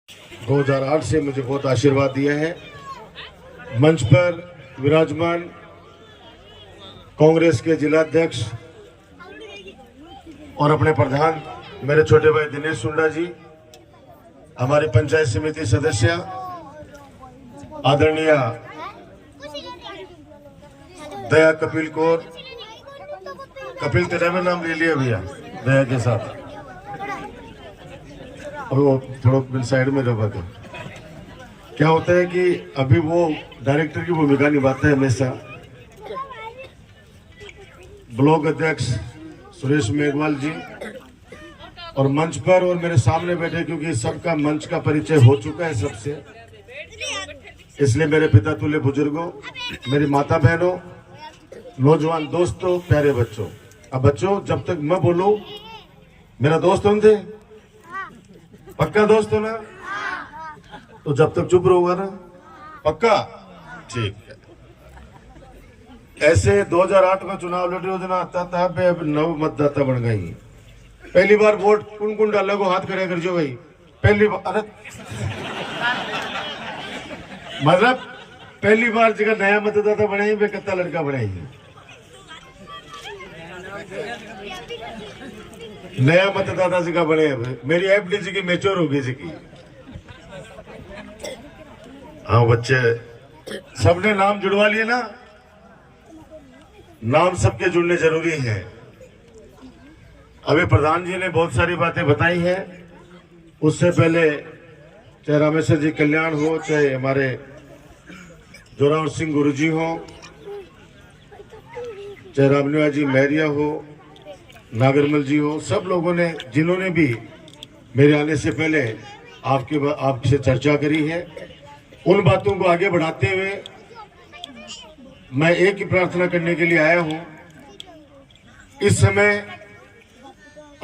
2008 से मुझे बहुत आशीर्वाद दिया है। मंच पर विराजमान कांग्रेस के जिलाध्यक्ष और अपने प्रधान मेरे छोटे भाई दिनेश सुंडा जी, हमारी पंचायत समिति सदस्य आदरणीय दया कपिल कौर, कपिल तेरा भी नाम ले लिया भैया दया के साथ, और वो थोड़ा साइड में रखा था। क्या होता है कि अभी वो डायरेक्टर की भूमिका निभाते हैं हमेशा। ब्लॉक अध्यक्ष सुरेश मेघवाल जी और मंच पर और मेरे सामने बैठे, क्योंकि सबका मंच का परिचय हो चुका है सबसे, इसलिए मेरे पिता तुल्य बुजुर्गों, मेरी माता बहनों, नौजवान दोस्तों, प्यारे बच्चों। अब बच्चों, जब तक मैं बोलूं मेरा दोस्त हों थे, पक्का दोस्त हो ना? तो जब तक चुप रहोगा ना, पक्का? ठीक है। ऐसे 2008 में चुनाव लड़ योजना आता था, अब नव मतदाता बन गई। पहली बार वोट कौन कौन डाला को हाथ खड़े कर जो भाई। पहली बार, अरे मतलब पहली बार जगह नया मतदाता बने, वे कत्ता लड़का बने। नया मतदाता जी का बने, मेरी एफडी जी की मेच्योर होगी जी की। हाँ बच्चे, सबने नाम जुड़वा लिए ना? नाम सबके जुड़ने जरूरी है। अभी प्रधान जी ने बहुत सारी बातें बताई हैं। उससे पहले चाहे रामेश्वर जी कल्याण हो, चाहे हमारे जोरावर सिंह गुरुजी हो, चाहे रामनिवास जी मैरिया हो, नागरमल जी हो, सब लोगों ने जिन्होंने भी मेरे आने से पहले आपसे चर्चा करी है, उन बातों को आगे बढ़ाते हुए मैं एक ही प्रार्थना करने के लिए आया हूं। इस समय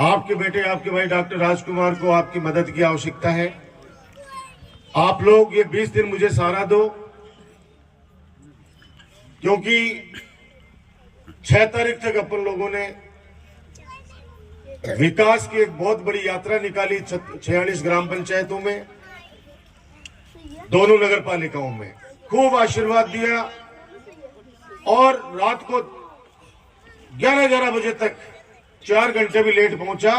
आपके बेटे, आपके भाई डॉक्टर राजकुमार को आपकी मदद की आवश्यकता है। आप लोग ये 20 दिन मुझे सहारा दो, क्योंकि 6 तारीख तक अपन लोगों ने विकास की एक बहुत बड़ी यात्रा निकाली 46 ग्राम पंचायतों में, दोनों नगर पालिकाओं में। खूब आशीर्वाद दिया और रात को 11-11 बजे तक 4 घंटे भी लेट पहुंचा।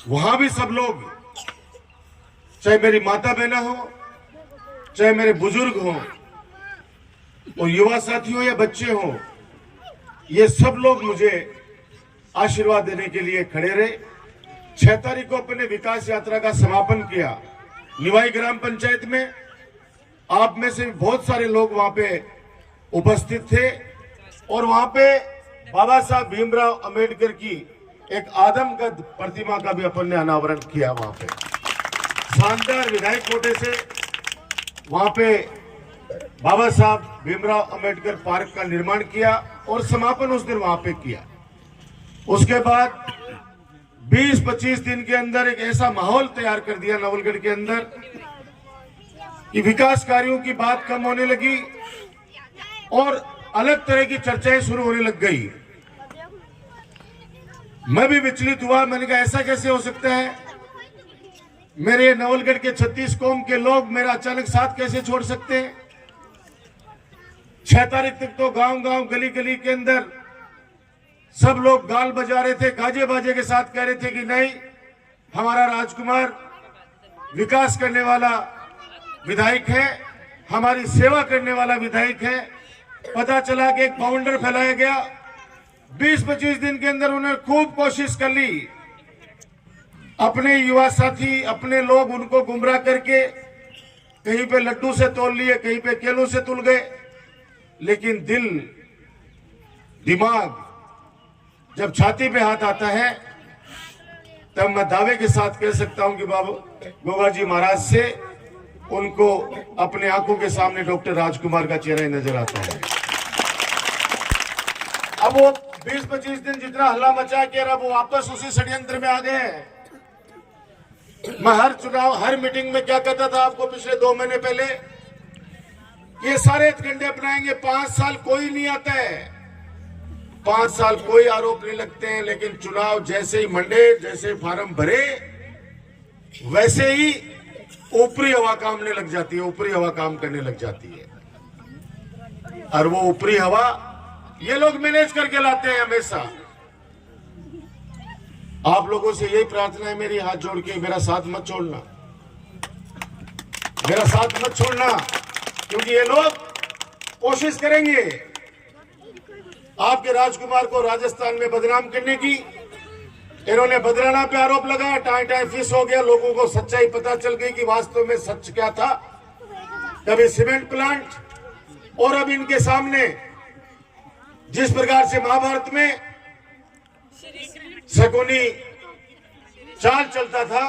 वहां भी सब लोग, चाहे मेरी माता बहना हो, चाहे मेरे बुजुर्ग हो, और युवा साथी हो या बच्चे हो, ये सब लोग मुझे आशीर्वाद देने के लिए खड़े रहे। 6 तारीख को अपने विकास यात्रा का समापन किया निवाई ग्राम पंचायत में। आप में से बहुत सारे लोग वहां पे उपस्थित थे और वहां पे बाबा साहब भीमराव अंबेडकर की एक आदमकद प्रतिमा का भी अपन ने अनावरण किया। वहां पे शानदार विधायक कोटे से वहां पे बाबा साहब भीमराव अंबेडकर पार्क का निर्माण किया और समापन उस दिन वहां पे किया। उसके बाद 20-25 दिन के अंदर एक ऐसा माहौल तैयार कर दिया नवलगढ़ के अंदर कि विकास कार्यों की बात कम होने लगी और अलग तरह की चर्चाएं शुरू होने लग गई। मैं भी विचलित हुआ। मैंने कहा ऐसा कैसे हो सकता है? मेरे नवलगढ़ के 36 कौम के लोग मेरा अचानक साथ कैसे छोड़ सकते हैं? 6 तारीख तक तो गांव-गांव, गली-गली के अंदर सब लोग गाल बजा रहे थे, गाजे बाजे के साथ कह रहे थे कि नहीं, हमारा राजकुमार विकास करने वाला विधायक है, हमारी सेवा करने वाला विधायक है। पता चला कि एक फाउंडर फैलाया गया। 20-25 दिन के अंदर उन्होंने खूब कोशिश कर ली, अपने युवा साथी, अपने लोग, उनको गुमराह करके कहीं पे लड्डू से तोल लिए, कहीं पे केलों से तुल गए। लेकिन दिल, दिमाग जब छाती पे हाथ आता है, तब मैं दावे के साथ कह सकता हूं कि बाबू गोगा जी महाराज से उनको अपने आंखों के सामने डॉक्टर राजकुमार का चेहरा ही नजर आता है। अब वो 20-25 दिन जितना हल्ला मचा के अब वो वापस उसी षड्यंत्र में आ गए हैं। मैं हर चुनाव, हर मीटिंग में क्या कहता था आपको पिछले 2 महीने पहले, ये सारे हथकंडे अपनाएंगे, 5 साल कोई नहीं आता है, 5 साल कोई आरोप नहीं लगते हैं, लेकिन चुनाव जैसे ही मंडे, जैसे फार्म भरे, वैसे ही ऊपरी हवा कामने लग जाती है, ऊपरी हवा काम करने लग जाती है। और वो ऊपरी हवा ये लोग मैनेज करके लाते हैं हमेशा। आप लोगों से यही प्रार्थना है मेरी, हाथ जोड़ के, मेरा साथ मत छोड़ना, मेरा साथ मत छोड़ना, क्योंकि ये लोग कोशिश करेंगे आपके राजकुमार को राजस्थान में बदनाम करने की। इन्होंने बदराना पे आरोप लगाया, टाई टाई फिस हो गया, लोगों को सच्चाई पता चल गई कि वास्तव में सच क्या था। कभी सीमेंट प्लांट, और अब इनके सामने जिस प्रकार से महाभारत में शकुनी चाल चलता था,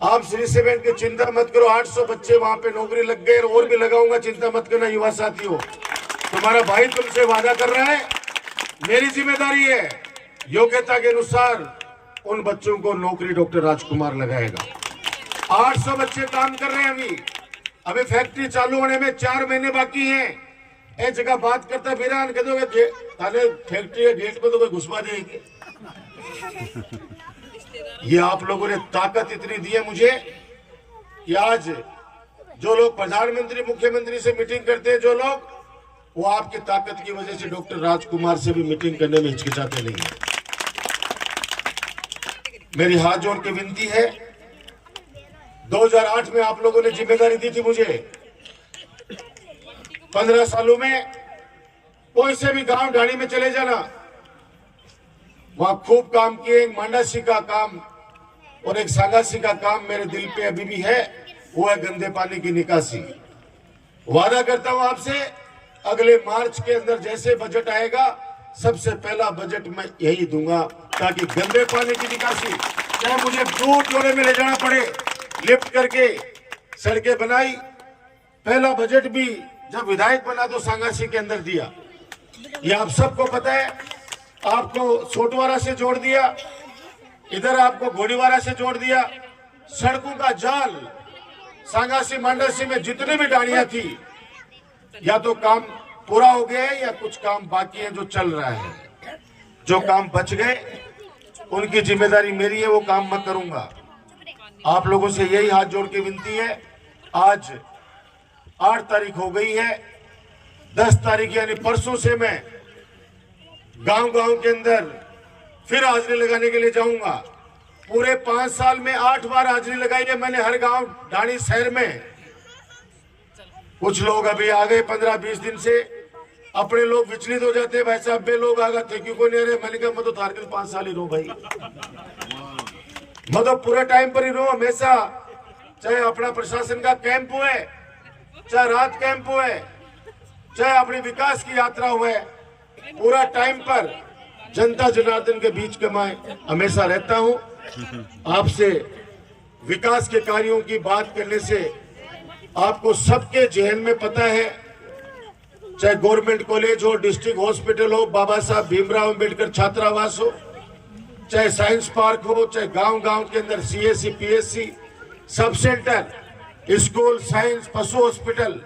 आप श्री सीमेंट की चिंता मत करो, 800 बच्चे वहां पे नौकरी लग गए, और भी लगाऊंगा, चिंता मत करना युवा साथियों। तुम्हारा भाई तुमसे वादा कर रहा है, मेरी जिम्मेदारी है, योग्यता के अनुसार उन बच्चों को नौकरी डॉक्टर राजकुमार लगाएगा। 800 बच्चे काम कर रहे हैं अभी फैक्ट्री चालू होने में 4 महीने बाकी हैं। एक जगह बात करता फिर कह दोगे ताले फैक्ट्री के गेट पे तो कोई घुसवा देंगे। ये आप लोगों ने ताकत इतनी दी है मुझे कि आज जो लोग प्रधानमंत्री मुख्यमंत्री से मीटिंग करते हैं, जो लोग, वो आपकी ताकत की वजह से डॉक्टर राजकुमार से भी मीटिंग करने में हिचकिचाते नहीं है। मेरी हाथ जोड़ के विनती है, 2008 में आप लोगों ने जिम्मेदारी दी थी मुझे, 15 सालों में कोई से भी गांव ढाणी में चले जाना, वहां खूब काम किए। एक मांडासी का काम और एक सांगासी का काम मेरे दिल पे अभी भी है, वो है गंदे पानी की निकासी। वादा करता हूं आपसे, अगले मार्च के अंदर जैसे बजट आएगा, सबसे पहला बजट मैं यही दूंगा, ताकि गंदे पानी की निकासी, चाहे मुझे दूर जोड़े में ले जाना पड़े, लिफ्ट करके सड़कें बनाई। पहला बजट भी जब विधायक बना तो सांगासी के अंदर दिया, ये आप सबको पता है। आपको सोटवारा से जोड़ दिया, इधर आपको घोड़ीवारा से जोड़ दिया। सड़कों का जाल सांगासी मांडासी में जितने भी डाड़ियां थी, या तो काम पूरा हो गया है या कुछ काम बाकी है जो चल रहा है। जो काम बच गए उनकी जिम्मेदारी मेरी है, वो काम मैं करूंगा। आप लोगों से यही हाथ जोड़ के विनती है। आज 8 तारीख हो गई है, 10 तारीख यानी परसों से मैं गांव-गांव के अंदर फिर हाजिरी लगाने के लिए जाऊंगा। पूरे 5 साल में 8 बार हाजिरी लगाई है मैंने हर गांव ढाणी शहर में। कुछ लोग अभी आ गए 15-20 दिन से, अपने लोग विचलित हो जाते हैं, भाई साहब बे लोग आ गए थे क्यों को नहीं रहे। मैंने कहा मैं तो तारकिल 5 साल ही रहूं भाई, मैं तो पूरे टाइम पर ही रहूं हमेशा, चाहे अपना प्रशासन का कैंप हुए, चाहे रात कैंप हुए, चाहे अपनी विकास की यात्रा हुए, पूरा टाइम पर जनता जनार्दन के बीच का मैं हमेशा रहता हूं। आपसे विकास के कार्यों की बात करने से आपको सबके जहन में पता है, चाहे गवर्नमेंट कॉलेज हो, डिस्ट्रिक्ट हॉस्पिटल हो, बाबा साहब भीमराव अंबेडकर छात्रावास हो, चाहे साइंस पार्क हो, चाहे गांव-गांव के अंदर CSC PSC sub centre, school, science, पशु हॉस्पिटल,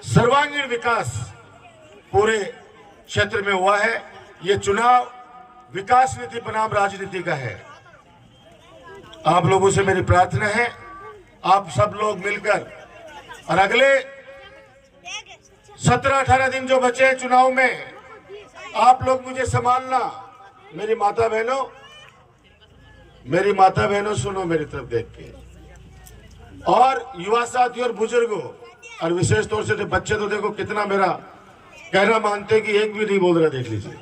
सर्वांगीण विकास पूरे क्षेत्र में हुआ है। ये चुनाव विकास नीति बनाम राजनीति का है। आप लोगों से मेरी प्रार्थना है, आप सब लोग मिलकर, और अगले 17-18 दिन जो बचे हैं चुनाव में, आप लोग मुझे संभालना। मेरी माता बहनों सुनो मेरी तरफ देख के, और युवा साथी और बुजुर्गों, और विशेष तौर से बच्चे तो देखो कितना मेरा कहना मानते कि एक भी नहीं बोल रहा, देख लीजिए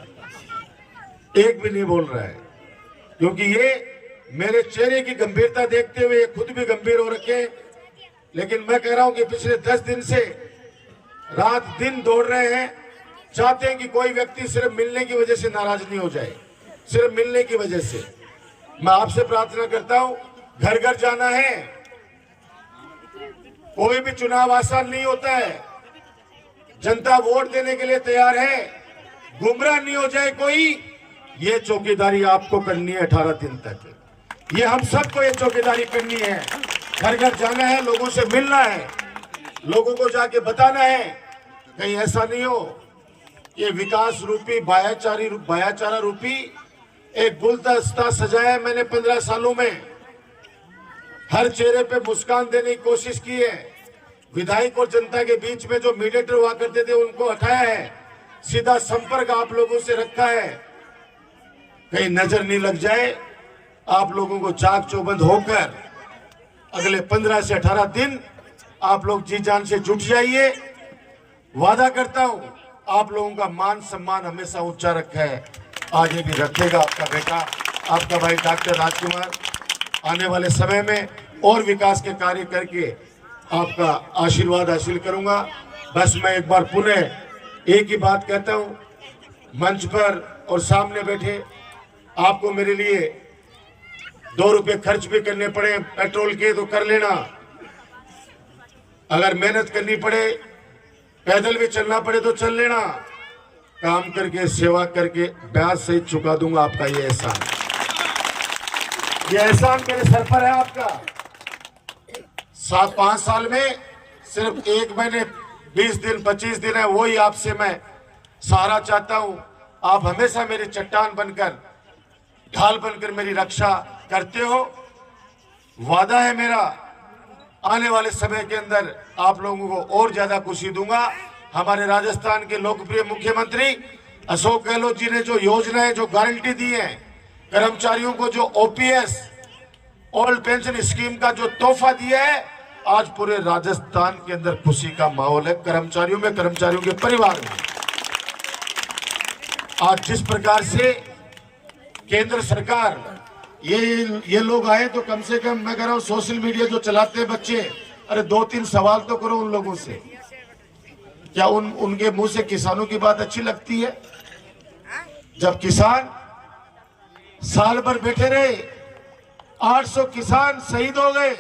एक भी नहीं बोल रहा है, क्योंकि ये मेरे चेहरे की गंभीरता देखते हुए खुद भी गंभीर हो रखे हैं। लेकिन मैं कह रहा हूं कि पिछले 10 दिन से रात दिन दौड़ रहे हैं, चाहते हैं कि कोई व्यक्ति सिर्फ मिलने की वजह से नाराज नहीं हो जाए, सिर्फ मिलने की वजह से। मैं आपसे प्रार्थना करता हूं, घर घर जाना है। कोई भी चुनाव आसान नहीं होता है, जनता वोट देने के लिए तैयार है, गुमराह नहीं हो जाए कोई, ये चौकीदारी आपको करनी है 18 दिन तक। ये हम सबको ये चौकीदारी करनी है, घर घर जाना है, लोगों से मिलना है, लोगों को जाके बताना है, कहीं ऐसा नहीं हो ये विकास रूपी भाईचारा रूपी एक गुलदस्ता सजाया मैंने 15 सालों में, हर चेहरे पे मुस्कान देने की कोशिश की है। विधायक और जनता के बीच में जो मीडिएटर हुआ करते थे उनको हटाया है, सीधा संपर्क आप लोगों से रखा है। कहीं नजर नहीं लग जाए, आप लोगों को चाक चौबंद होकर अगले 15 से 18 दिन आप लोग जी जान से जुट जाइए। वादा करता हूं आप लोगों का मान सम्मान हमेशा ऊंचा रखा है, आगे भी रखेगा आपका बेटा, आपका भाई डॉक्टर राजकुमार। आने वाले समय में और विकास के कार्य करके आपका आशीर्वाद हासिल करूंगा। बस मैं एक बार पुनः एक ही बात कहता हूं, मंच पर और सामने बैठे आपको मेरे लिए 2 रुपए खर्च भी करने पड़े पेट्रोल के तो कर लेना, अगर मेहनत करनी पड़े पैदल भी चलना पड़े तो चल लेना। काम करके सेवा करके ब्याज सहित चुका दूंगा आपका ये एहसान। ये एहसान मेरे सर पर है आपका। 5 साल में सिर्फ 1 महीने 20 दिन 25 दिन है, वही आपसे मैं सहारा चाहता हूं। आप हमेशा मेरी चट्टान बनकर ढाल बनकर मेरी रक्षा करते हो। वादा है मेरा आने वाले समय के अंदर आप लोगों को और ज्यादा खुशी दूंगा। हमारे राजस्थान के लोकप्रिय मुख्यमंत्री अशोक गहलोत जी ने जो योजनाएं जो गारंटी दी है, कर्मचारियों को जो ओपीएस ओल्ड पेंशन स्कीम का जो तोहफा दिया है, आज पूरे राजस्थान के अंदर खुशी का माहौल है, कर्मचारियों में, कर्मचारियों के परिवार में। आज जिस प्रकार से केंद्र सरकार ये लोग आए तो कम से कम मैं कह रहा हूं सोशल मीडिया जो चलाते हैं बच्चे, अरे 2-3 सवाल तो करो उन लोगों से। क्या उनके मुंह से किसानों की बात अच्छी लगती है? जब किसान साल भर बैठे रहे, 800 किसान शहीद हो गए,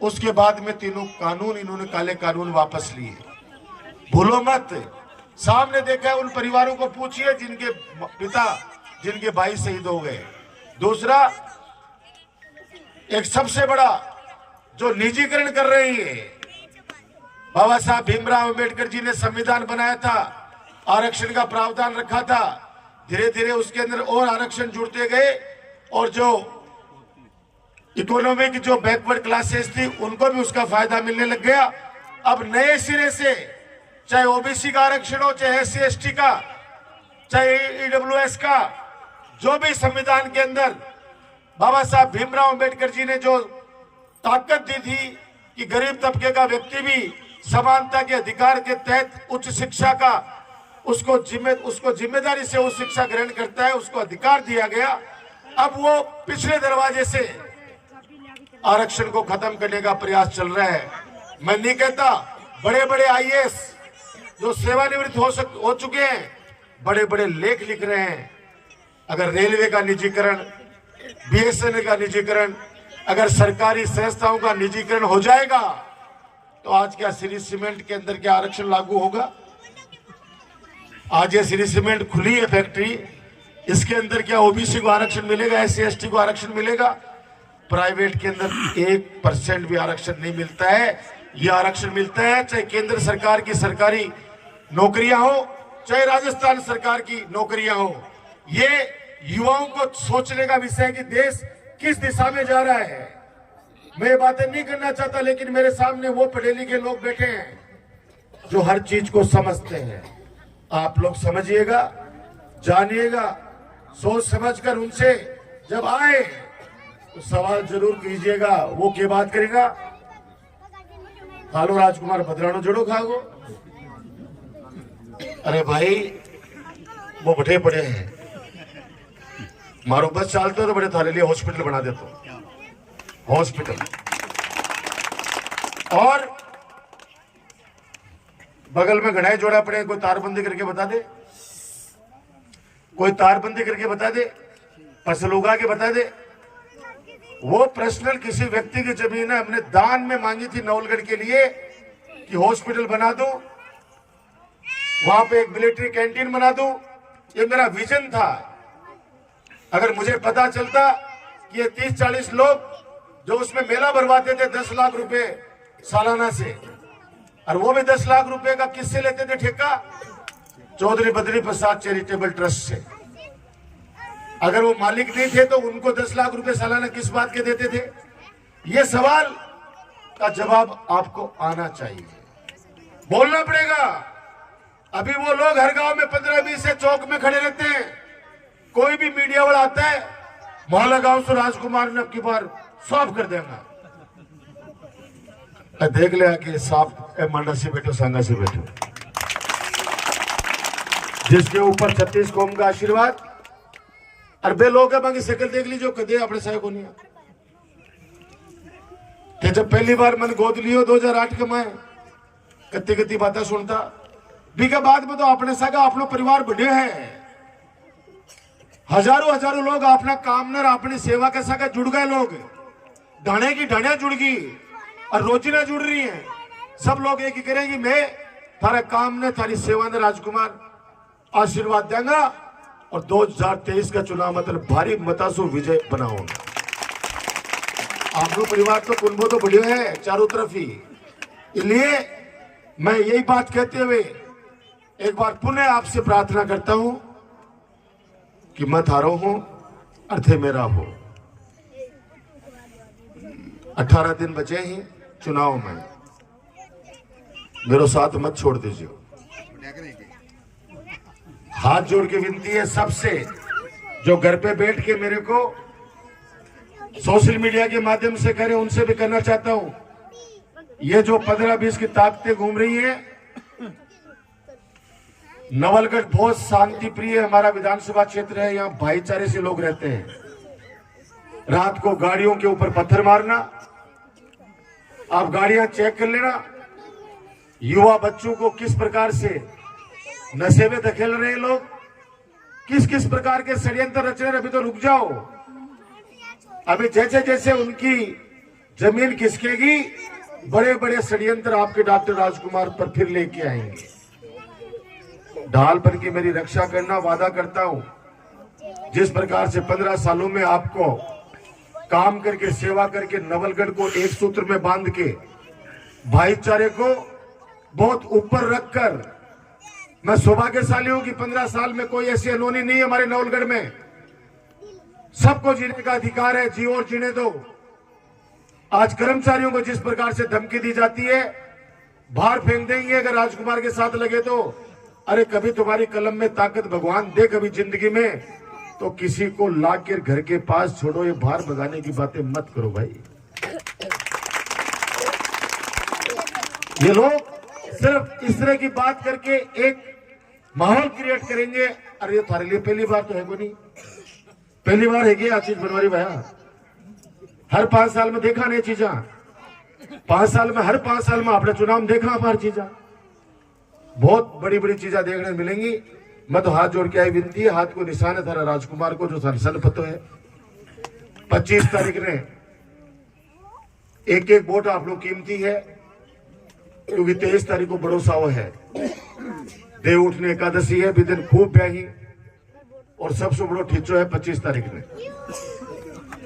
उसके बाद में 3 कानून इन्होंने काले कानून वापस लिए। भूलो मत, सामने देखा है, उन परिवारों को पूछिए जिनके पिता जिनके भाई शहीद हो गए। दूसरा, एक सबसे बड़ा जो निजीकरण कर रही है, बाबा साहब भीमराव अंबेडकर जी ने संविधान बनाया था, आरक्षण का प्रावधान रखा था, धीरे धीरे उसके अंदर और आरक्षण जुड़ते गए और जो इकोनॉमिक जो बैकवर्ड क्लासेस थी उनको भी उसका फायदा मिलने लग गया। अब नए सिरे से चाहे ओबीसी का आरक्षण हो, चाहे SC ST का, चाहे EWS का, जो भी संविधान के अंदर बाबा साहब भीमराव अंबेडकर जी ने जो ताकत दी थी कि गरीब तबके का व्यक्ति भी समानता के अधिकार के तहत उच्च शिक्षा का उसको जिम्मेदारी से उस शिक्षा ग्रहण करता है, उसको अधिकार दिया गया। अब वो पिछले दरवाजे से आरक्षण को खत्म करने का प्रयास चल रहा है। मैं नहीं कहता, बड़े बड़े IAS जो सेवानिवृत्त हो चुके हैं, बड़े बड़े लेख लिख रहे हैं। अगर रेलवे का निजीकरण, BSNL का निजीकरण, अगर सरकारी संस्थाओं का निजीकरण हो जाएगा तो आज क्या श्री सीमेंट के अंदर क्या आरक्षण लागू होगा? आज ये श्री सीमेंट खुली है फैक्ट्री, इसके अंदर क्या ओबीसी को आरक्षण मिलेगा, SC ST को आरक्षण मिलेगा? प्राइवेट के अंदर 1% भी आरक्षण नहीं मिलता है। ये आरक्षण मिलता है चाहे केंद्र सरकार की सरकारी नौकरियां हो, चाहे राजस्थान सरकार की नौकरियां हो। ये युवाओं को सोचने का विषय है कि देश किस दिशा में जा रहा है। मैं बातें नहीं करना चाहता, लेकिन मेरे सामने वो पढ़े लिखे लोग बैठे हैं जो हर चीज को समझते हैं। आप लोग समझिएगा, जानिएगा, सोच समझकर उनसे जब आए तो सवाल जरूर कीजिएगा। वो क्या बात करेगा? खालो राजकुमार भद्राणो जोड़ो खागो। अरे भाई, वो बैठे पड़े हैं, मारो बस चालते हो तो बड़े थारे लिए हॉस्पिटल बना देते, हॉस्पिटल। और बगल में गढ़ाई जोड़ा पड़े, कोई तारबंदी करके बता दे, कोई तारबंदी करके बता दे, फसल उगा के बता दे। वो पर्सनल किसी व्यक्ति की जमीन है, हमने दान में मांगी थी नवलगढ़ के लिए कि हॉस्पिटल बना दूं, वहां पे एक मिलिट्री कैंटीन बना दूं। ये मेरा विजन था। अगर मुझे पता चलता कि ये 30-40 लोग जो उसमें मेला भरवाते थे 10 लाख रुपए सालाना से, और वो भी 10 लाख रुपए का किससे लेते थे ठेका? चौधरी बद्री प्रसाद चैरिटेबल ट्रस्ट से। अगर वो मालिक नहीं थे तो उनको 10 लाख रुपए सालाना किस बात के देते थे? ये सवाल का जवाब आपको आना चाहिए, बोलना पड़ेगा। अभी वो लोग हर गांव में 15-20 से चौक में खड़े रहते हैं, कोई भी मीडिया वाला आता है, मोहल्ला गांव से राजकुमार ने अब की बार साफ कर देगा। देख ले आके साफ मंडा से बैठो, संगा से बैठो, जिसके ऊपर 36 कौम का आशीर्वाद। अरबे लोग है बाकी शक्ल देख लीजिए, कदे अपने साय को नहीं कि जब पहली बार मन गोद लियो 2008 के मैं कत्ती कत्ती बातें सुनता भी के बाद में तो अपने सगा अपनो परिवार बढ़े हैं, हजारों लोग अपना काम न अपनी सेवा के सगा जुड़ गए, लोग ढाणे की ढाणिया जुड़ गई और रोजिना जुड़ रही हैं। सब लोग एक ही करेंगे, मैं थारा काम ने थारी सेवा ने राजकुमार आशीर्वाद देंगा और 2023 का चुनाव मतलब भारी मतासु विजय बनाऊंगा। आप लोग परिवार तो कुंभो तो बढ़िया है चारों तरफ ही, इसलिए मैं यही बात कहते हुए एक बार पुनः आपसे प्रार्थना करता हूं कि मत हारो हो अर्थे मेरा हो। 18 दिन बचे हैं चुनाव में, मेरा साथ मत छोड़ दीजिए। हाथ जोड़ के विनती है सबसे, जो घर पे बैठ के मेरे को सोशल मीडिया के माध्यम से करें, उनसे भी करना चाहता हूं। ये जो 15-20 की ताकतें घूम रही है, नवलगढ़ बहुत शांति प्रिय हमारा विधानसभा क्षेत्र है, यहाँ भाईचारे से लोग रहते हैं। रात को गाड़ियों के ऊपर पत्थर मारना, आप गाड़ियां चेक कर लेना, युवा बच्चों को किस प्रकार से नशे में धकेल रहे लोग, किस किस प्रकार के षड्यंत्र रच रहे। अभी तो रुक जाओ, अभी जैसे जैसे उनकी जमीन खिसकेगी, बड़े बड़े षड्यंत्र आपके डॉक्टर राजकुमार पर फिर लेके आएंगे। ढाल बन के मेरी रक्षा करना वादा करता हूं। जिस प्रकार से 15 सालों में आपको काम करके सेवा करके नवलगढ़ को एक सूत्र में बांध के भाईचारे को बहुत ऊपर रखकर, मैं सौभाग्यशाली हूं कि 15 साल में कोई ऐसी अनहोनी नहीं है हमारे नवलगढ़ में। सबको जीने का अधिकार है, जी और जीने दो। आज कर्मचारियों को जिस प्रकार से धमकी दी जाती है, बाहर फेंक देंगे अगर राजकुमार के साथ लगे तो। अरे कभी तुम्हारी कलम में ताकत भगवान दे कभी जिंदगी में, तो किसी को लाकर घर के पास छोड़ो, ये बाहर भगाने की बातें मत करो भाई। ये लोग सिर्फ इस तरह की बात करके एक माहौल क्रिएट करेंगे। अरे ये थारे लिए पहली बार तो है को नहीं, पहली बार है कि चीज बनवारी भैया, हर 5 साल में देखा नहीं चीजा, 5 साल में हर 5 साल में आपने चुनाव देखा हर चीजा, बहुत बड़ी बड़ी चीजें देखने मिलेंगी। मैं तो हाथ जोड़ के आई विनती है, हाथ को निशान है थारा राजकुमार को जो सन पतो है। 25 तारीख ने एक एक वोट आप लोग कीमती है, क्योंकि 23 तारीख को बड़ो साव है, देव उठने एकादशी है, भी दिन खूब ब्याही और सबसे बड़ो ठीचो है 25 तारीख ने।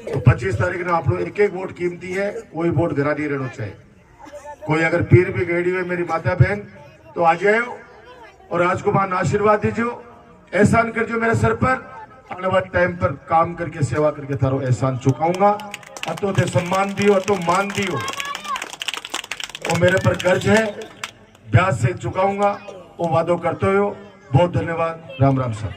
तो 25 तारीख ने आप लोग एक एक वोट कीमती है, कोई वोट घरा नहीं रहना चाहिए। कोई अगर पीर भी गड़ी हुई मेरी माता बहन तो आ जाओ और राजकुमार ने आशीर्वाद दीजिए, एहसान कर जो मेरे सर पर। आने वाले टाइम पर काम करके सेवा करके थारो एहसान चुकाऊंगा। अतो थे सम्मान दियो, अतो मान दियो, वो मेरे पर कर्ज है, ब्याज से चुकाऊंगा, वो वादो करते हो। बहुत धन्यवाद। राम राम साहब।